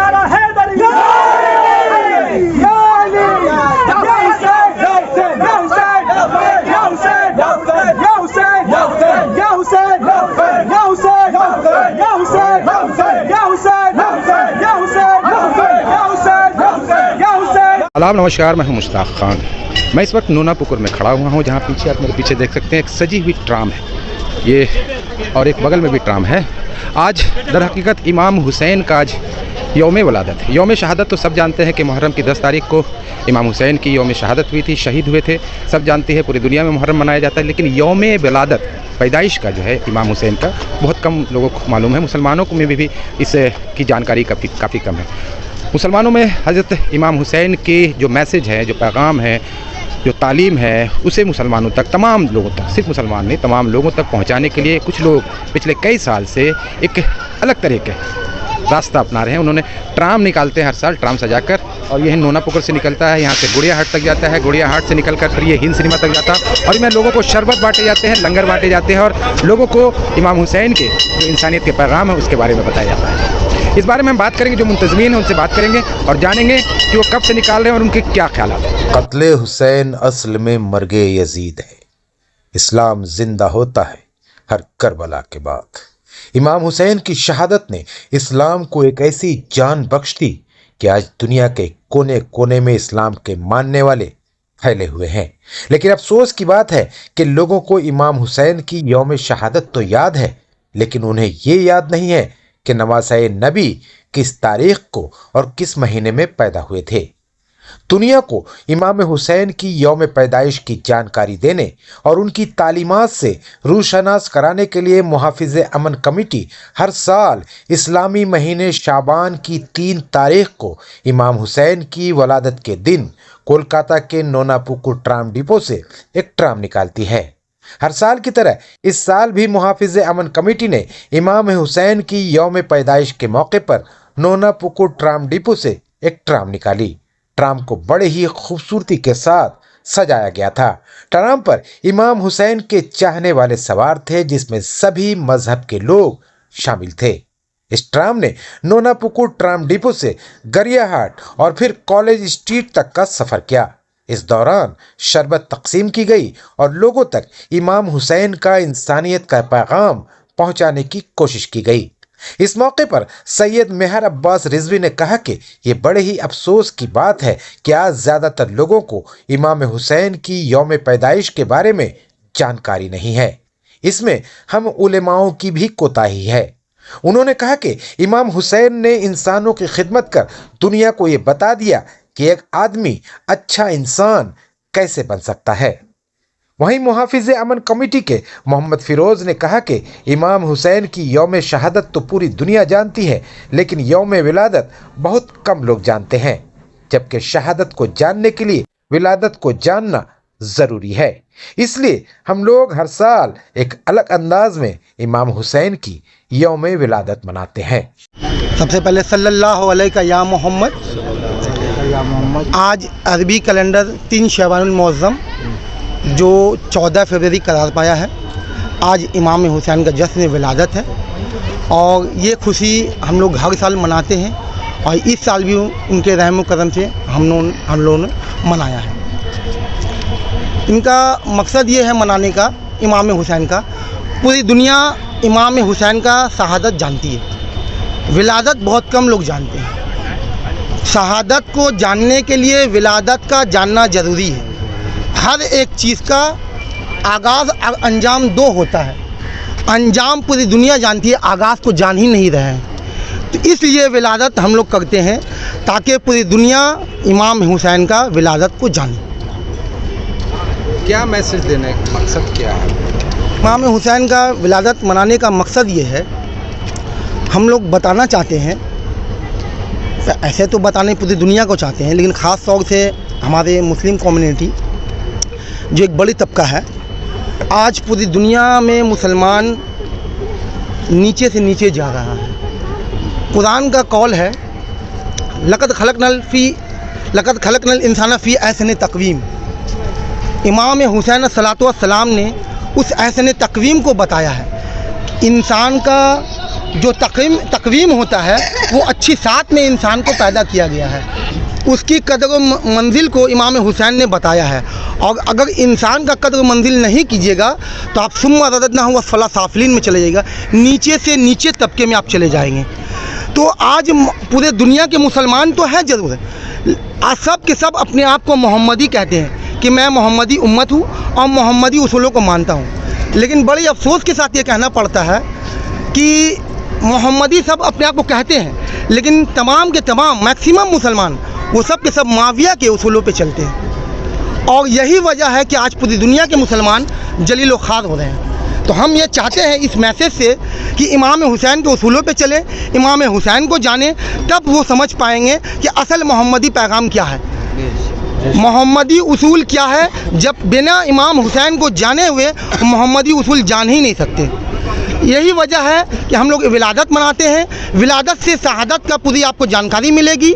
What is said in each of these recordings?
مولانا حیدری یا علی یا علی یا حسین یا حسین یا حسین یا حسین یا حسین یا حسین یا حسین یا حسین یا حسین یا حسین یا حسین یا حسین یا حسین یا حسین. آداب نمسکار، میں ہوں مشتاق خان. میں اس وقت نونا پکر میں کھڑا ہوا ہوں، جہاں پیچھے آپ میرے پیچھے دیکھ سکتے ہیں ایک سجی ہوئی ٹرام ہے یہ، اور ایک بغل میں بھی ٹرام ہے. آج در حقیقت امام حسین کا آج یوم ولادت ہے. یوم شہادت تو سب جانتے ہیں کہ محرم کی 10 تاریخ کو امام حسین کی یوم شہادت ہوئی تھی، شہید ہوئے تھے، سب جانتے ہیں، پوری دنیا میں محرم منایا جاتا ہے. لیکن یوم ولادت پیدائش کا جو ہے امام حسین کا بہت کم لوگوں کو معلوم ہے. مسلمانوں کو میں بھی اس کی جانکاری کافی کم ہے. مسلمانوں میں حضرت امام حسین کی جو میسج ہے، جو پیغام ہے، جو تعلیم ہے، اسے مسلمانوں تک، تمام لوگوں تک، صرف مسلمان نہیں تمام لوگوں تک پہنچانے کے لیے کچھ لوگ پچھلے کئی سال سے ایک الگ طرح کے راستہ اپنا رہے ہیں. انہوں نے ٹرام نکالتے ہیں ہر سال، ٹرام سجا کر، اور یہ نونا پکر سے نکلتا ہے، یہاں سے گڑیا ہاٹ تک جاتا ہے، گڑیا ہاٹ سے نکل کر پھر یہ ہند سنیما تک جاتا ہے، اور میں لوگوں کو شربت بانٹے جاتے ہیں، لنگر بانٹے جاتے ہیں، اور لوگوں کو امام حسین کے جو انسانیت کے پیغام ہے اس کے بارے میں بتایا جاتا ہے. اس بارے میں ہم بات کریں گے، جو منتظمین ہیں ان سے بات کریں گے اور جانیں گے کہ وہ کب سے نکال رہے ہیں اور ان کے کیا خیالات ہیں. قتل حسین اصل میں مرگ یزید ہے. اسلام زندہ ہوتا ہے ہر کربلا کے بعد. امام حسین کی شہادت نے اسلام کو ایک ایسی جان بخش دی کہ آج دنیا کے کونے کونے میں اسلام کے ماننے والے پھیلے ہوئے ہیں. لیکن افسوس کی بات ہے کہ لوگوں کو امام حسین کی یوم شہادت تو یاد ہے، لیکن انہیں یہ یاد نہیں ہے کہ نواسۂ نبی کس تاریخ کو اور کس مہینے میں پیدا ہوئے تھے. دنیا کو امام حسین کی یوم پیدائش کی جانکاری دینے اور ان کی تعلیمات سے روشناس کرانے کے لیے محافظ امن کمیٹی ہر سال اسلامی مہینے شعبان کی 3 تاریخ کو امام حسین کی ولادت کے دن کولکاتہ کے نونا پکر ٹرام ڈپو سے ایک ٹرام نکالتی ہے. ہر سال کی طرح اس سال بھی محافظ امن کمیٹی نے امام حسین کی یوم پیدائش کے موقع پر نونا پکر ٹرام ڈپو سے ایک ٹرام نکالی. ٹرام کو بڑے ہی خوبصورتی کے ساتھ سجایا گیا تھا. ٹرام پر امام حسین کے چاہنے والے سوار تھے، جس میں سبھی مذہب کے لوگ شامل تھے. اس ٹرام نے نونا پکر ٹرام ڈپو سے گڑیا ہاٹ اور پھر کالج اسٹریٹ تک کا سفر کیا. اس دوران شربت تقسیم کی گئی اور لوگوں تک امام حسین کا انسانیت کا پیغام پہنچانے کی کوشش کی گئی. اس موقع پر سید مہر عباس رضوی نے کہا کہ یہ بڑے ہی افسوس کی بات ہے کہ آج زیادہ تر لوگوں کو امام حسین کی یوم پیدائش کے بارے میں جانکاری نہیں ہے. اس میں ہم علماؤں کی بھی کوتاہی ہے. انہوں نے کہا کہ امام حسین نے انسانوں کی خدمت کر دنیا کو یہ بتا دیا کہ ایک آدمی اچھا انسان کیسے بن سکتا ہے. وہیں محافظ امن کمیٹی کے محمد فیروز نے کہا کہ امام حسین کی یوم شہادت تو پوری دنیا جانتی ہے، لیکن یوم ولادت بہت کم لوگ جانتے ہیں، جبکہ شہادت کو جاننے کے لیے ولادت کو جاننا ضروری ہے. اس لیے ہم لوگ ہر سال ایک الگ انداز میں امام حسین کی یوم ولادت مناتے ہیں. سب سے پہلے صلی اللہ علیہ یا محمد. آج عربی کیلنڈر 3 شعبان المعظم جو 14 فروری قرار پایا ہے. آج امام حسین کا جشن ولادت ہے اور یہ خوشی ہم لوگ ہر سال مناتے ہیں، اور اس سال بھی ان کے رحم و کرم سے ہم لوگوں نے منایا ہے. ان کا مقصد یہ ہے منانے کا امام حسین کا، پوری دنیا امام حسین کا شہادت جانتی ہے، ولادت بہت کم لوگ جانتے ہیں. شہادت کو جاننے کے لیے ولادت کا جاننا ضروری ہے. ہر ایک چیز کا آغاز اور انجام 2 ہوتا ہے. انجام پوری دنیا جانتی ہے، آغاز کو جان ہی نہیں رہے ہیں. تو اس لیے ولادت ہم لوگ کرتے ہیں تاکہ پوری دنیا امام حسین کا ولادت کو جانے. کیا میسج دینے کا مقصد کیا ہے؟ امام حسین کا ولادت منانے کا مقصد یہ ہے، ہم لوگ بتانا چاہتے ہیں، ایسے تو بتانے پوری دنیا کو چاہتے ہیں، لیکن خاص طور سے ہمارے مسلم کمیونٹی جو ایک بڑی طبقہ ہے، آج پوری دنیا میں مسلمان نیچے سے نیچے جا رہا ہے. قرآن کا قول ہے لقد خلقنا الانسان فی احسن تقویم. امام حسین صلوات والسلام نے اس احسن تقویم کو بتایا ہے. انسان کا جو تقویم ہوتا ہے وہ اچھی سات میں انسان کو پیدا کیا گیا ہے، اس کی قدر و منزل کو امام حسین نے بتایا ہے، اور اگر انسان کا قدر و منزل نہیں کیجیے گا تو آپ ثم رددناہ اسفل سافلین میں چلے جائے گا، نیچے سے نیچے طبقے میں آپ چلے جائیں گے۔ تو آج پورے دنیا کے مسلمان تو ہیں ضرور، سب کے سب اپنے آپ کو محمدی کہتے ہیں کہ میں محمدی امت ہوں اور محمدی اصولوں کو مانتا ہوں، لیکن بڑی افسوس کے ساتھ یہ کہنا پڑتا ہے کہ محمدی سب اپنے آپ کو کہتے ہیں، لیکن تمام کے تمام میکسیمم مسلمان وہ سب کے سب معاویہ کے اصولوں پہ چلتے ہیں، اور یہی وجہ ہے کہ آج پوری دنیا کے مسلمان جلیل و خوار ہو رہے ہیں۔ تو ہم یہ چاہتے ہیں اس میسیج سے کہ امام حسین کے اصولوں پہ چلیں، امام حسین کو جانیں، تب وہ سمجھ پائیں گے کہ اصل محمدی پیغام کیا ہے، محمدی اصول کیا ہے۔ جب بنا امام حسین کو جانے ہوئے محمدی اصول جان ہی نہیں سکتے۔ یہی وجہ ہے کہ ہم لوگ ولادت مناتے ہیں، ولادت سے شہادت کا پوری آپ کو جانکاری ملے گی،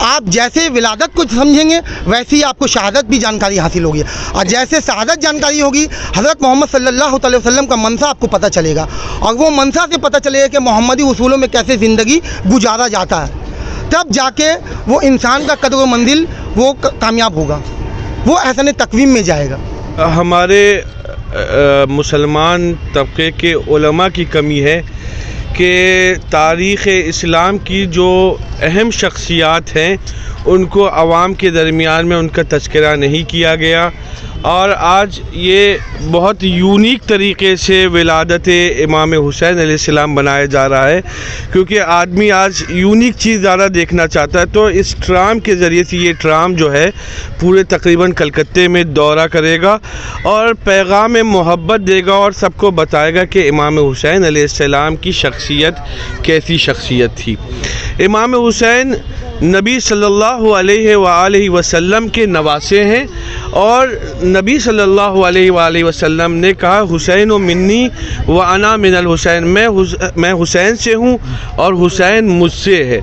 آپ جیسے ولادت کو سمجھیں گے ویسے ہی آپ کو شہادت بھی جانکاری حاصل ہوگی، اور جیسے شہادت جانکاری ہوگی حضرت محمد صلی اللہ علیہ وسلم کا منصا آپ کو پتہ چلے گا، اور وہ منصا سے پتہ چلے گا کہ محمدی اصولوں میں کیسے زندگی گزارا جاتا ہے، تب جا کے وہ انسان کا قدر و منزل وہ کامیاب ہوگا، وہ احسن تقویم میں جائے گا۔ ہمارے مسلمان طبقے کے علماء کی کمی ہے کہ تاریخ اسلام کی جو اہم شخصیات ہیں ان کو عوام کے درمیان میں ان کا تذکرہ نہیں کیا گیا، اور آج یہ بہت یونیک طریقے سے ولادت امام حسین علیہ السلام بنایا جا رہا ہے، کیونکہ آدمی آج یونیک چیز زیادہ دیکھنا چاہتا ہے۔ تو اس ٹرام کے ذریعے سے یہ ٹرام جو ہے پورے تقریباً کلکتے میں دورہ کرے گا اور پیغام محبت دے گا، اور سب کو بتائے گا کہ امام حسین علیہ السلام کی شخصیت کیسی شخصیت تھی۔ امام حسین نبی صلی اللہ علیہ وآلہ وسلم کے نواسے ہیں، اور نبی صلی اللہ علیہ وآلہ وسلم نے کہا حسین و منی و انا من الحسین، میں حسین سے ہوں اور حسین مجھ سے ہے۔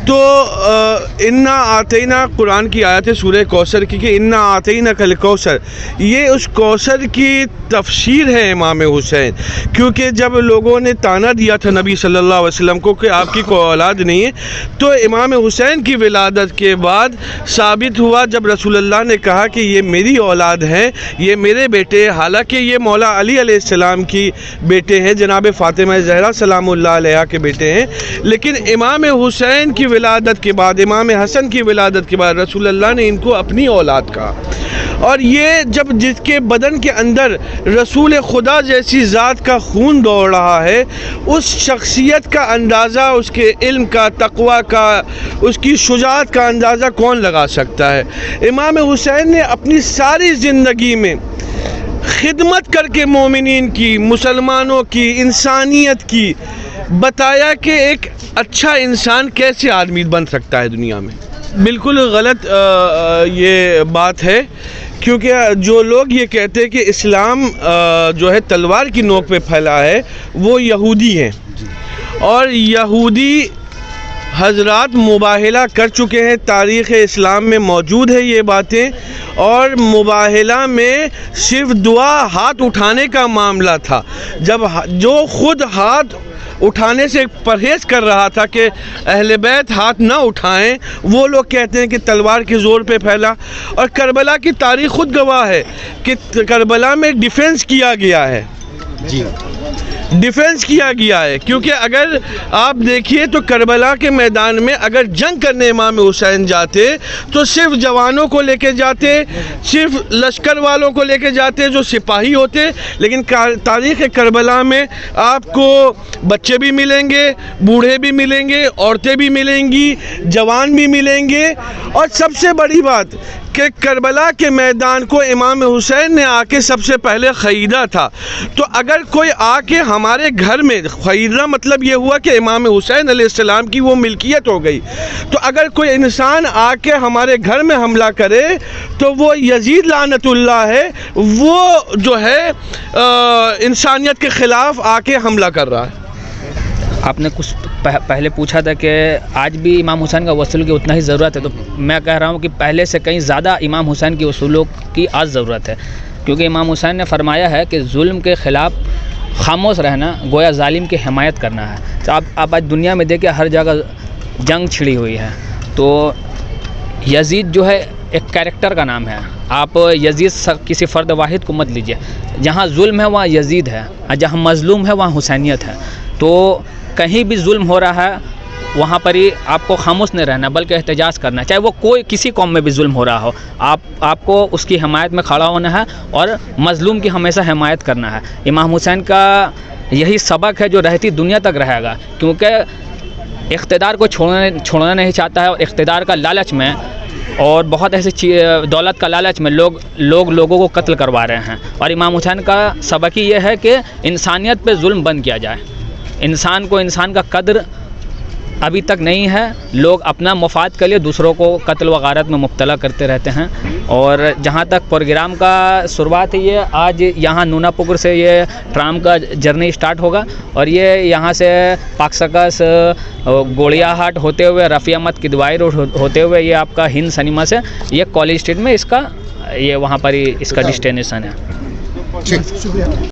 تو انا آتینا قرآن کی آیت ہے سورہ کوثر کی کہ انا آتینا کل کوثر، یہ اس کوثر کی تفسیر ہے امام حسین، کیونکہ جب لوگوں نے تانا دیا تھا نبی صلی اللہ علیہ وسلم کو کہ آپ کی کوئی اولاد نہیں ہے، تو امام حسین کی ولادت کے بعد ثابت ہوا جب رسول اللہ نے کہا کہ یہ میری اولاد ہیں، یہ میرے بیٹے، حالانکہ یہ مولا علی علیہ السلام کی بیٹے ہیں، جناب فاطمہ زہرا سلام اللہ علیہ کے بیٹے ہیں، لیکن امام حسین کی ولادت کے بعد، امام حسن کی ولادت کے بعد رسول اللہ نے ان کو اپنی اولاد کہا۔ اور یہ جب جس کے بدن کے اندر رسول خدا جیسی ذات کا خون دوڑ رہا ہے، اس شخصیت کا اندازہ، اس کے علم کا، تقوی کا، اس کی شجاعت کا اندازہ کون لگا سکتا ہے؟ امام حسین نے اپنی ساری زندگی میں خدمت کر کے مومنین کی، مسلمانوں کی، انسانیت کی بتایا کہ ایک اچھا انسان کیسے آدمی بن سکتا ہے دنیا میں۔ بالکل غلط یہ بات ہے، کیونکہ جو لوگ یہ کہتے ہیں کہ اسلام جو ہے تلوار کی نوک پہ پھیلا ہے، وہ یہودی ہیں، اور یہودی حضرات مباہلہ کر چکے ہیں، تاریخ اسلام میں موجود ہے یہ باتیں، اور مباہلہ میں صرف دعا ہاتھ اٹھانے کا معاملہ تھا، جب جو خود ہاتھ اٹھانے سے پرہیز کر رہا تھا کہ اہل بیت ہاتھ نہ اٹھائیں، وہ لوگ کہتے ہیں کہ تلوار کے زور پہ پھیلا۔ اور کربلا کی تاریخ خود گواہ ہے کہ کربلا میں ڈیفنس کیا گیا ہے، ڈیفنس کیا گیا ہے، کیونکہ اگر آپ دیکھیے تو کربلا کے میدان میں اگر جنگ کرنے امام حسین جاتے تو صرف جوانوں کو لے کے جاتے، صرف لشکر والوں کو لے کے جاتے جو سپاہی ہوتے، لیکن تاریخ کربلا میں آپ کو بچے بھی ملیں گے، بوڑھے بھی ملیں گے، عورتیں بھی ملیں گی، جوان بھی ملیں گے، اور سب سے بڑی بات کہ کربلا کے میدان کو امام حسین نے آ کے سب سے پہلے خریدا تھا۔ تو اگر کوئی آ کے ہمارے گھر میں خریدنا، مطلب یہ ہوا کہ امام حسین علیہ السلام کی وہ ملکیت ہو گئی۔ تو اگر کوئی انسان آ کے ہمارے گھر میں حملہ کرے تو وہ یزید لعنت اللہ ہے، وہ جو ہے انسانیت کے خلاف آ کے حملہ کر رہا ہے۔ آپ نے کچھ پہلے پوچھا تھا کہ آج بھی امام حسین کا وصول کی اتنا ہی ضرورت ہے، تو میں کہہ رہا ہوں کہ پہلے سے کہیں زیادہ امام حسین کی اصولوں کی آج ضرورت ہے، کیونکہ امام حسین نے فرمایا ہے کہ ظلم کے خلاف خاموش رہنا گویا ظالم کی حمایت کرنا ہے. تو آپ آج دنیا میں دیکھیں ہر جگہ جنگ چھڑی ہوئی ہے. تو یزید جو ہے ایک کیریکٹر کا نام ہے. آپ یزید کسی فرد واحد کو مت لیجیے. جہاں ظلم ہے وہاں یزید ہے, اور جہاں مظلوم ہے وہاں حسینیت ہے. تو کہیں بھی ظلم ہو رہا ہے وہاں پر ہی آپ کو خاموش نہیں رہنا بلکہ احتجاج کرنا ہے. چاہے وہ کوئی کسی قوم میں بھی ظلم ہو رہا ہو, آپ کو اس کی حمایت میں کھڑا ہونا ہے اور مظلوم کی ہمیشہ حمایت کرنا ہے. امام حسین کا یہی سبق ہے جو رہتی دنیا تک رہے گا, کیونکہ اقتدار کو چھوڑنا نہیں چاہتا ہے, اور اقتدار کا لالچ میں اور بہت ایسی دولت کا لالچ میں لوگوں کو قتل کروا رہے ہیں. اور امام حسین کا سبق ہی یہ ہے کہ انسانیت پہ ظلم بند کیا جائے. انسان کا قدر ابھی تک نہیں ہے. لوگ اپنا مفاد کے لیے دوسروں کو قتل و غارت میں مبتلا کرتے رہتے ہیں. اور جہاں تک پروگرام کا شروعات ہے, یہ آج یہاں نونا پکر سے یہ ٹرام کا جرنی اسٹارٹ ہوگا, اور یہ یہاں سے پاک سکس گوڑیا ہاٹ ہوتے ہوئے رفیع احمد کدوائی روڈ ہوتے ہوئے یہ آپ کا ہند سنیما سے یہ کالج اسٹریٹ میں اس کا یہ وہاں پر ہی اس کا ڈسٹینیشن ہے.